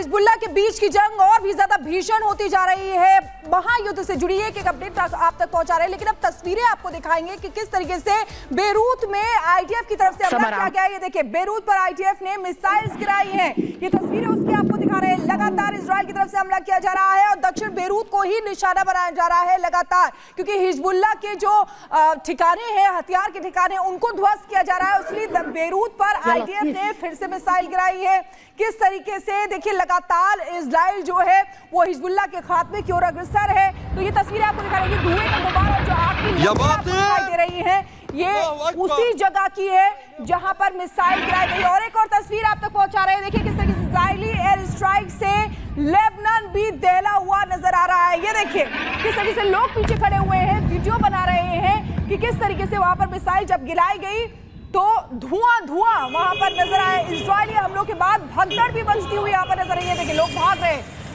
Hezbollah के बीच की जंग और भी ज्यादा भीषण होती जा रही है। महायुद्ध से जुड़ी एक अपडेट आप तक पहुंचा रहे हैं, लेकिन अब तस्वीरें आपको दिखाएंगे कि किस तरीके से बेरूत में आईटीएफ की तरफ से हमला किया गया है। ये देखिए, बेरूत पर आईटीएफ ने मिसाइल्स गिराई हैं। ये तस्वीरें उसकी आपको दिखा रहे हैं। लगातार इजराइल की तरफ से हमला किया जा रहा है और दक्षिण बेरूत को ही निशाना बनाया जा रहा है लगातार, क्योंकि हिजबुल्लाह के जो ठिकाने हैं, हथियार के ठिकाने, उनको ध्वस्त किया जा रहा है। इसलिए बेरूत पर आईटीएफ ने फिर से मिसाइल गिराई है। किस तरीके से देखिए, लगातार इजराइल जो है वो हिजबुल्लाह के खात्मे की ओर अग्रसर है। तो ये तस्वीरें आपको दिखा रही है, धुएं का गुबार और जो आग की लपटें दिखाई दे रही है, ये उसी जगह की है जहां पर मिसाइल गिराई गई। और एक और तस्वीर आप तक पहुंचा रहे हैं, देखिए किस तरीके से इजरायली एयर स्ट्राइक से लेबनान भी दहला हुआ नजर आ रहा है। ये देखिए किस तरीके से लोग पीछे खड़े हुए हैं, वीडियो बना रहे हैं कि किस तरीके से वहां पर मिसाइल जब गिराई गई तो धुआं वहां पर नजर आया। इजरायली हमलों के बाद भगदड़ भी बजती हुई यहाँ पर नजर आई है। देखिए लोग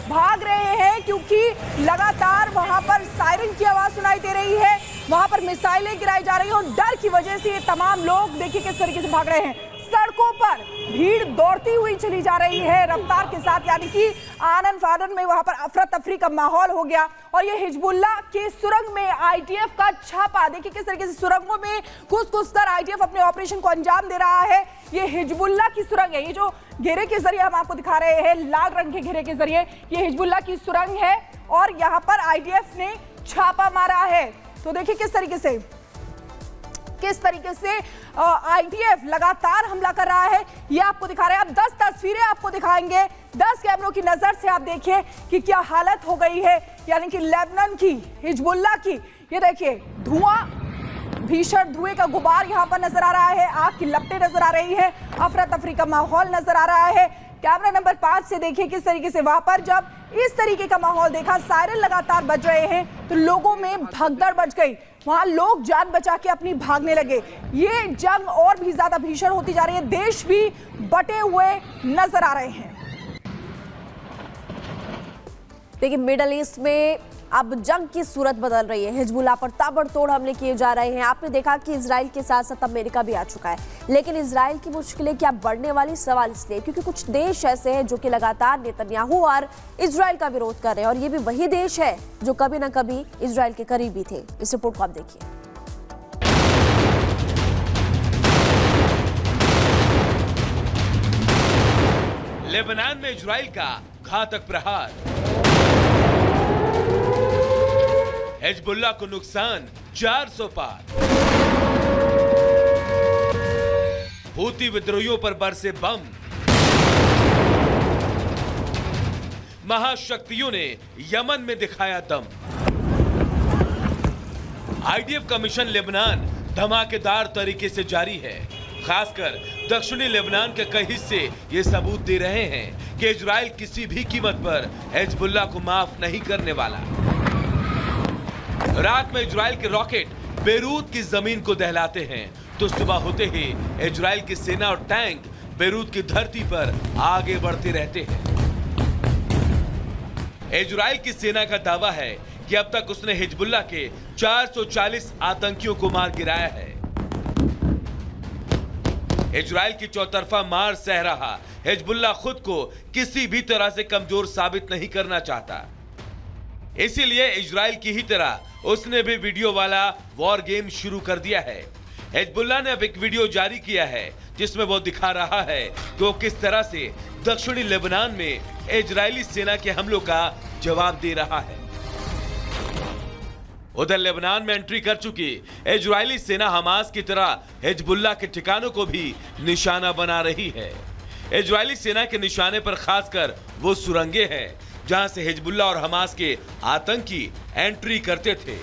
भाग रहे हैं क्योंकि लगातार वहां पर सायरन की आवाज सुनाई दे रही है, वहां पर मिसाइलें गिराई जा रही हैं और डर की वजह से ये तमाम लोग देखिए किस तरीके से भाग रहे हैं। सड़कों पर भीड़ दौड़ती हुई चली जा रही है रफ्तार के साथ, यानी कि आनन फानन में वहां पर अफरा तफरी का माहौल हो गया। और ये हिजबुल्लाह की सुरंग में आईटीएफ का छापा, देखिए किस तरीके से सुरंगों में घुस कर आईटीएफ अपने ऑपरेशन को अंजाम दे रहा है। ये हिजबुल्लाह की सुरंग है, ये जो घेरे के जरिए हम आपको दिखा रहे हैं, लाल रंग के घेरे के जरिए, ये हिजबुल्लाह की सुरंग है और यहाँ पर आईटीएफ ने छापा मारा है। तो देखिए किस तरीके से आईटीएफ लगातार हमला कर रहा है, ये आपको दिखा रहे हैं। अब 10 तस्वीरें आपको दिखाएंगे, 10 कैमरों की नजर से आप देखिए कि क्या हालत हो गई है, यानी कि लेबनान की, हिजबुल्लाह की। ये देखिए धुआं, भीषण धुएं का गुबार यहाँ पर नजर आ रहा है, आग की लपटें नजर आ रही है, अफरा तफरी का माहौल नजर आ रहा है। कैमरा नंबर 5 से देखिए किस तरीके से वहां पर जब इस तरीके का माहौल देखा, सायरन लगातार बज रहे हैं, तो लोगों में भगदड़ मच गई। वहां लोग जान बचा के अपनी भागने लगे। ये जंग और भी ज्यादा भीषण होती जा रही है, देश भी बटे हुए नजर आ रहे हैं। देखिए मिडल ईस्ट में अब जंग की सूरत बदल रही है, हिजबुल्लाह पर ताबड़तोड़ हमले किए जा रहे हैं। आपने देखा कि इजराइल के साथ साथ अमेरिका भी आ चुका है, लेकिन इजराइल की मुश्किलें क्या बढ़ने वाली, सवाल इसलिए क्योंकि कुछ देश ऐसे हैं जो कि लगातार नेतन्याहू और इजराइल का विरोध कर रहे हैं, और ये भी वही देश है जो कभी ना कभी इजराइल के करीबी थे। इस रिपोर्ट को आप देखिए। लेबनान में इजराइल का घातक प्रहार, हिजबुल्लाह को नुकसान 400 पार, हूती विद्रोहियों पर बरसे बम, महाशक्तियों ने यमन में दिखाया दम। आईडीएफ का मिशन लेबनान धमाकेदार तरीके से जारी है। खासकर दक्षिणी लेबनान के कई हिस्से ये सबूत दे रहे हैं कि इजराइल किसी भी कीमत पर हिजबुल्लाह को माफ नहीं करने वाला। रात में इजराइल के रॉकेट बेरूत की जमीन को दहलाते हैं, तो सुबह होते ही इजराइल की सेना और टैंक बेरूत की धरती पर आगे बढ़ते रहते हैं। इजराइल की सेना का दावा है कि अब तक उसने हिजबुल्लाह के 440 आतंकियों को मार गिराया है। इजराइल की चौतरफा मार सह रहा हिजबुल्लाह खुद को किसी भी तरह से कमजोर साबित नहीं करना चाहता, इसीलिए इजराइल की ही तरह उसने भी वीडियो वाला वॉर गेम शुरू कर दिया है। हिजबुल्लाह ने अब एक वीडियो जारी किया है जिसमें वो दिखा रहा है कि वो किस तरह से दक्षिणी लेबनान में इजरायली सेना के हमलों का जवाब दे रहा है। उधर लेबनान में एंट्री कर चुकी इजरायली सेना हमास की तरह हिजबुल्लाह के ठिकानों को भी निशाना बना रही है। इजरायली सेना के निशाने पर खासकर वो सुरंगें हैं जहां से हिजबुल्लाह और हमास के आतंकी एंट्री करते थे।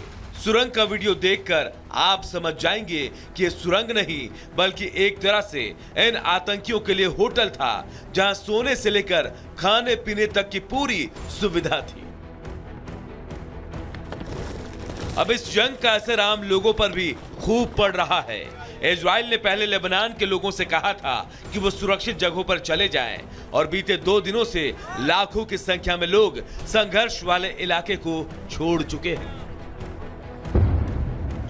सुरंग का वीडियो देखकर आप समझ जाएंगे कि ये सुरंग नहीं बल्कि एक तरह से इन आतंकियों के लिए होटल था, जहां सोने से लेकर खाने पीने तक की पूरी सुविधा थी। अब इस जंग का असर आम लोगों पर भी खूब पड़ रहा है। इजराइल ने पहले लेबनान के लोगों से कहा था कि वो सुरक्षित जगहों पर चले जाएं, और बीते 2 दिनों से लाखों की संख्या में लोग संघर्ष वाले इलाके को छोड़ चुके हैं।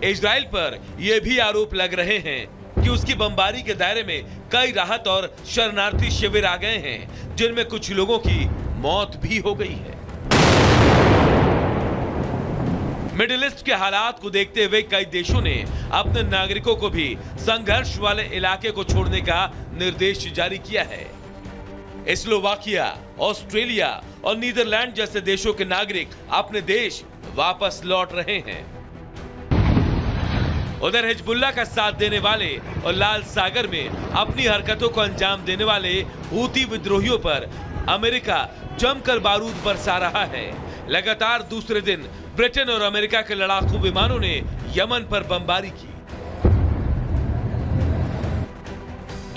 इजराइल पर यह भी आरोप लग रहे हैं कि उसकी बमबारी के दायरे में कई राहत और शरणार्थी शिविर आ गए हैं, जिनमें कुछ लोगों की मौत भी हो गई है। मिडिल ईस्ट के हालात को देखते हुए कई देशों ने अपने नागरिकों को भी संघर्ष वाले इलाके को छोड़ने का निर्देश जारी किया है। स्लोवाकिया, ऑस्ट्रेलिया और नीदरलैंड जैसे देशों के नागरिक अपने देश वापस लौट रहे हैं। उधर हिजबुल्लाह का साथ देने वाले और लाल सागर में अपनी हरकतों को अंजाम देने वाले हूती विद्रोहियों पर अमेरिका जमकर बारूद बरसा रहा है। लगातार दूसरे दिन ब्रिटेन और अमेरिका के लड़ाकू विमानों ने यमन पर बमबारी की।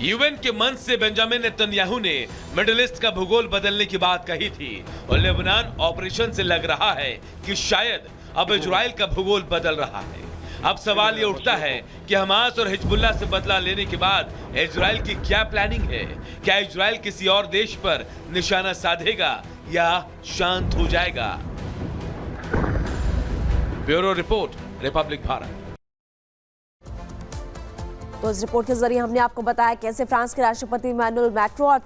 यूएन के मंच से बेंजामिन नेतन्याहू ने मिडिल ईस्ट का भूगोल बदलने की बात कही थी और लेबनान ऑपरेशन से लग रहा है कि शायद अब इजराइल का भूगोल बदल रहा है। अब सवाल ये उठता है कि हमास और हिजबुल्लाह से बदला लेने के बाद इजराइल की क्या प्लानिंग है? क्या इजराइल किसी और देश पर निशाना साधेगा या शांत हो जाएगा? Bureau report, Republic Bharat. तो इस रिपोर्ट के जरिए हमने आपको बताया कैसे फ्रांस के राष्ट्रपति इमैनुअल मैक्रों और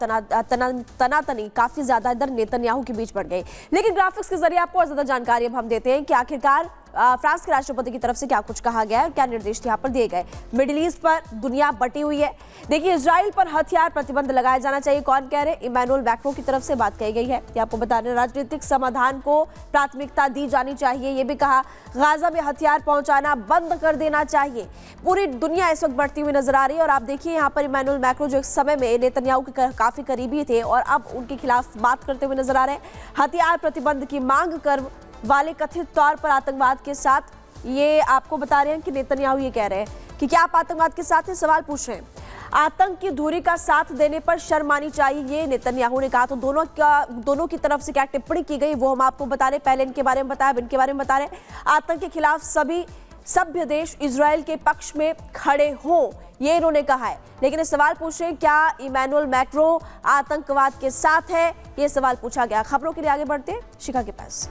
तनातनी काफी ज्यादा इधर नेतन्याहू के बीच बढ़ गई। लेकिन ग्राफिक्स के जरिए आपको और ज्यादा जानकारी अब हम देते हैं कि आखिरकार फ्रांस के राष्ट्रपति की तरफ से क्या कुछ कहा गया है, क्या निर्देश यहाँ पर दिए गए। मिडिल ईस्ट पर दुनिया बटी हुई है। देखिए, इजराइल पर हथियार प्रतिबंध लगाया जाना चाहिए। कौन कह रहे? इमैनुअल मैक्रों की तरफ से बात कही गई है। ये आपको बता रहे, राजनीतिक समाधान को प्राथमिकता दी जानी चाहिए। ये भी कहा गाजा में हथियार पहुंचाना बंद कर देना चाहिए। पूरी दुनिया इस वक्त बढ़ती हुई नजर आ रही है और आप देखिए यहाँ पर इमैनुअल मैक्रों जो एक समय में नेतन्याहू के काफी करीबी थे और अब उनके खिलाफ बात करते हुए नजर आ रहे हैं। हथियार प्रतिबंध की मांग कर वाले कथित तौर पर आतंकवाद के साथ, ये आपको बता रहे हैं कि नेतन्याहू ये कह रहे हैं कि क्या आप आतंकवाद के साथ हैं? सवाल पूछ रहे हैं। आतंक की धुरी का साथ देने पर शर्म आनी चाहिए, ये नेतन्याहू ने कहा। तो दोनों की तरफ से क्या टिप्पणी की गई वो हम आपको बता रहे। पहले इनके बारे में बताया, इनके बारे में बता रहे। आतंक के खिलाफ सभी सभ्य देश इजराइल के पक्ष में खड़े हों, ये इन्होंने कहा है। लेकिन ये सवाल पूछ रहे हैं, क्या इमैनुअल मैक्रों आतंकवाद के साथ है? ये सवाल पूछा गया। खबरों के लिए आगे बढ़ते हैं शिखा के पास।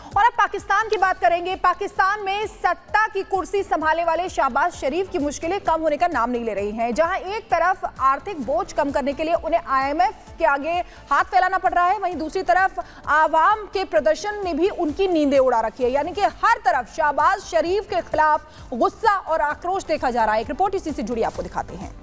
और अब पाकिस्तान की बात करेंगे। पाकिस्तान में सत्ता की कुर्सी संभालने वाले शहबाज शरीफ की मुश्किलें कम होने का नाम नहीं ले रही हैं। जहां एक तरफ आर्थिक बोझ कम करने के लिए उन्हें IMF के आगे हाथ फैलाना पड़ रहा है, वहीं दूसरी तरफ आवाम के प्रदर्शन ने भी उनकी नींदें उड़ा रखी है। यानी कि हर तरफ शहबाज शरीफ के खिलाफ गुस्सा और आक्रोश देखा जा रहा है। एक रिपोर्ट इसी से जुड़ी आपको दिखाते हैं।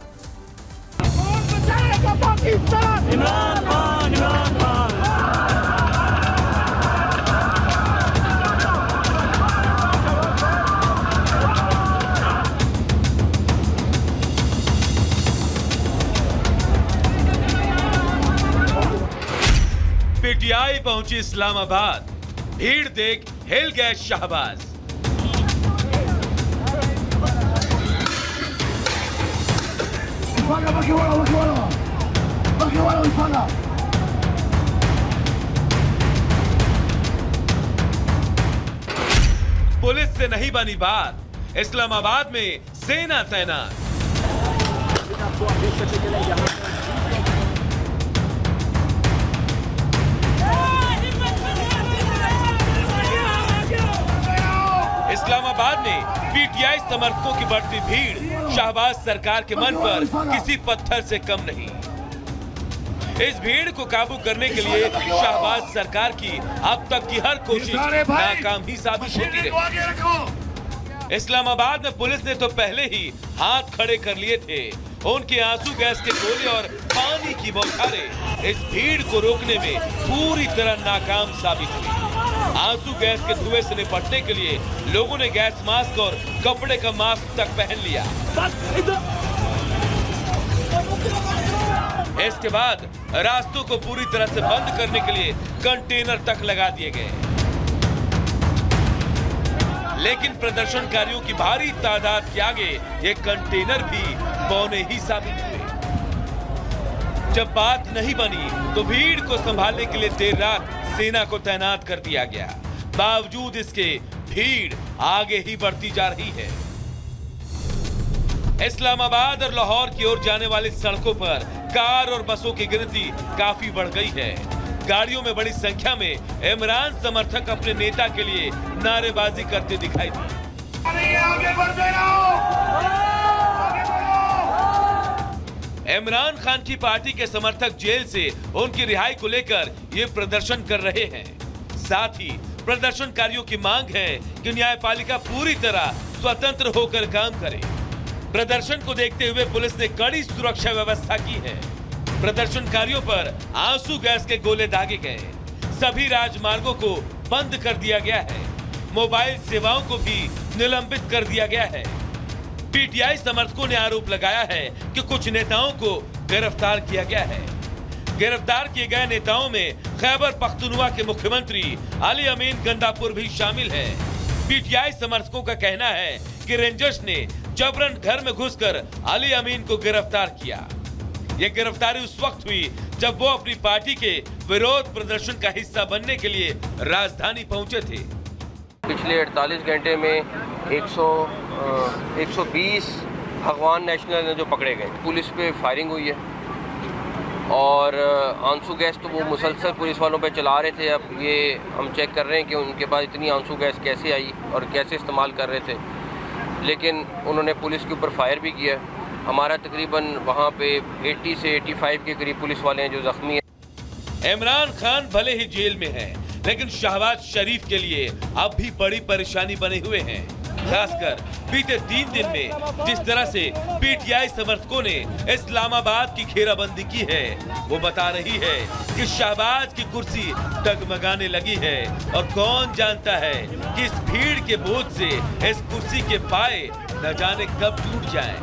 पीटीआई पहुंची इस्लामाबाद, भीड़ देख हिल गए शहबाज। पुलिस से नहीं बनी बात, इस्लामाबाद में सेना तैनात। इस्लामाबाद में पीटीआई समर्थकों की बढ़ती भीड़ शहबाज सरकार के मन पर किसी पत्थर से कम नहीं। इस भीड़ को काबू करने के लिए शहबाज सरकार की अब तक की हर कोशिश नाकाम ही साबित होती रही। इस्लामाबाद में पुलिस ने तो पहले ही हाथ खड़े कर लिए थे। उनके आंसू गैस के गोले और पानी की बौछारें इस भीड़ को रोकने में पूरी तरह नाकाम साबित हुई। आंसू गैस के धुएं से निपटने के लिए लोगों ने गैस मास्क और कपड़े का मास्क तक पहन लिया। इसके बाद रास्तों को पूरी तरह से बंद करने के लिए कंटेनर तक लगा दिए गए। लेकिन प्रदर्शनकारियों की भारी तादाद के आगे ये कंटेनर भी बौने ही साबित हुए। जब बात नहीं बनी तो भीड़ को संभालने के लिए देर रात सेना को तैनात कर दिया गया। बावजूद इसके भीड़ आगे ही बढ़ती जा रही है। इस्लामाबाद और लाहौर की ओर जाने वाली सड़कों पर कार और बसों की गिनती काफी बढ़ गई है। गाड़ियों में बड़ी संख्या में इमरान समर्थक अपने नेता के लिए नारेबाजी करते दिखाई दिए। इमरान खान की पार्टी के समर्थक जेल से उनकी रिहाई को लेकर ये प्रदर्शन कर रहे हैं। साथ ही प्रदर्शनकारियों की मांग है कि न्यायपालिका पूरी तरह स्वतंत्र होकर काम करे। प्रदर्शन को देखते हुए पुलिस ने कड़ी सुरक्षा व्यवस्था की है। प्रदर्शनकारियों पर आंसू गैस के गोले दागे गए। सभी राजमार्गों को बंद कर दिया गया है। मोबाइल सेवाओं को भी निलंबित कर दिया गया है। पीटीआई समर्थकों ने आरोप लगाया है कि कुछ नेताओं को गिरफ्तार किया गया है। गिरफ्तार किए गए नेताओं में खैबर पख्तूनख्वा के मुख्यमंत्री अली अमीन गंदापुर भी शामिल है। पीटीआई समर्थकों का कहना है कि रेंजर्स ने जबरन घर में घुसकर अली अमीन को गिरफ्तार किया। यह गिरफ्तारी उस वक्त हुई जब वो अपनी पार्टी के विरोध प्रदर्शन का हिस्सा बनने के लिए राजधानी पहुंचे थे। पिछले 48 घंटे में 120 भगवान नेशनल ने जो पकड़े गए। पुलिस पे फायरिंग हुई है और आंसू गैस तो वो मुसलसल पुलिस वालों पे चला रहे थे। अब ये हम चेक कर रहे हैं कि उनके पास इतनी आंसू गैस कैसे आई और कैसे इस्तेमाल कर रहे थे, लेकिन उन्होंने पुलिस के ऊपर फायर भी किया। हमारा तकरीबन वहाँ पे 80 से 85 के करीब पुलिस वाले हैं जो जख्मी हैं। इमरान खान भले ही जेल में हैं, लेकिन शहबाज शरीफ के लिए अब भी बड़ी परेशानी बने हुए हैं। खासकर बीते 3 दिन में जिस तरह से पीटीआई समर्थकों ने इस्लामाबाद की घेराबंदी की है, वो बता रही है कि शहबाज की कुर्सी डगमगाने लगी है और कौन जानता है कि इस भीड़ के बोझ से इस कुर्सी के पाए न जाने कब टूट जाएं।